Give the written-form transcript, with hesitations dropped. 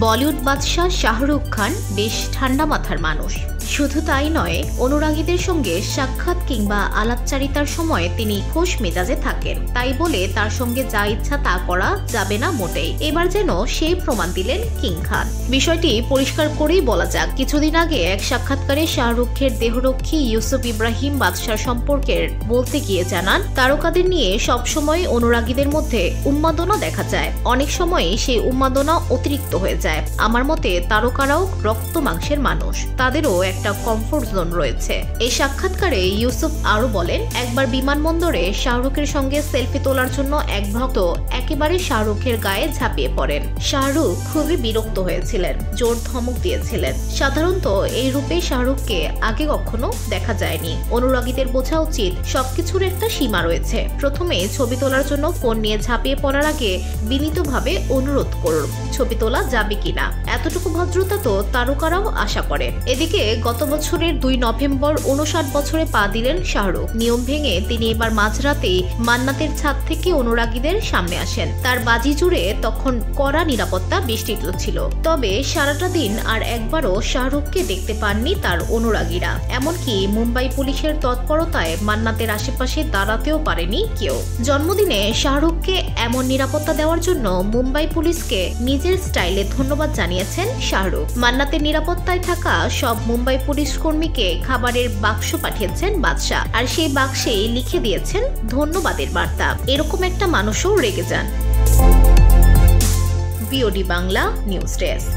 বলিউড বাদশাহ শাহরুখ খান বেশ ঠান্ডা মাথার মানুষ। শুধু তাই নয়, অনুরাগীদের সঙ্গে সাক্ষাৎ কিংবা আলাপচারিতার সময় তিনি খোশ মেজাজে থাকেন। তাই বলে তার সঙ্গে যা ইচ্ছা তা করা যাবে না মোটেই। এবার যেন সেই প্রমাণ দিলেন কিং খান। বিষয়টি পরিষ্কার করেই বলা যাক। কিছুদিন আগে এক সাক্ষাৎকারে শাহরুখের দেহরক্ষী ইউসুফ ইব্রাহিম বাদশাহ সম্পর্কের বলতে গিয়ে জানান, তারকাদের নিয়ে সবসময় অনুরাগীদের মধ্যে উন্মাদনা দেখা যায়। অনেক সময় সেই উন্মাদনা অতিরিক্ত হয়ে যায়। আমার মতে তারকারাও রক্ত মাংসের মানুষ, তাদেরও একটা কমফোর্ট জোন রয়েছে। এই সাক্ষাৎকারে ইউসুফ আরো বলেন, একবার বিমানবন্দরে শাহরুখের সঙ্গে সেলফি তোলার জন্য এক ভক্ত একেবারে শাহরুখের গায়ে ঝাঁপিয়ে পড়েন। শাহরুখ খুবই বিরক্ত হয়েছিলেন, জোর ধমক দিয়েছিলেন। সাধারণত এই রূপে শাহরুখকে আগে কখনো দেখা যায়নি। অনুরাগীদের বোঝা উচিত সবকিছুর একটা সীমা রয়েছে। প্রথমে ছবি তোলার জন্য ফোন নিয়ে ঝাঁপিয়ে পড়ার আগে বিনীতভাবে অনুরোধ করুন ছবি তোলা যাবে কিনা। এতটুকু ভদ্রতা তো তারকারাও আশা করে। এদিকে গত বছরের 2 নভেম্বর 59 বছরে পা দিলেন শাহরুখ। নিয়ম ভেঙে তিনি এবার মাঝরাতেই মান্নাতের ছাদ থেকে অনুরাগীদের সামনে আসেন। তার বাজি জুড়ে তখন কড়া নিরাপত্তা বেষ্টিত ছিল। তবে সারাটা দিন আর একবারও শাহরুখকে দেখতে পাননি তার অনুরাগীরা। এমনকি মুম্বাই পুলিশের তৎপরতায় মান্নাতের আশেপাশে দাঁড়াতেও পারেনি কেউ। জন্মদিনে শাহরুখকে এমন নিরাপত্তা দেওয়ার জন্য মুম্বাই পুলিশকে নিজের স্টাইলে ধন্যবাদ জানিয়েছেন শাহরুখ। মান্নাতের নিরাপত্তায় থাকা সব মুম্বাই পুলিশ কর্মীকে খাবারের বাক্স পাঠিয়েছেন বাদশাহ, আর সেই বাক্সেই লিখে দিয়েছেন ধন্যবাদের বার্তা। এরকম একটা মানুষও রেগে যান। BOD Bangla news desk.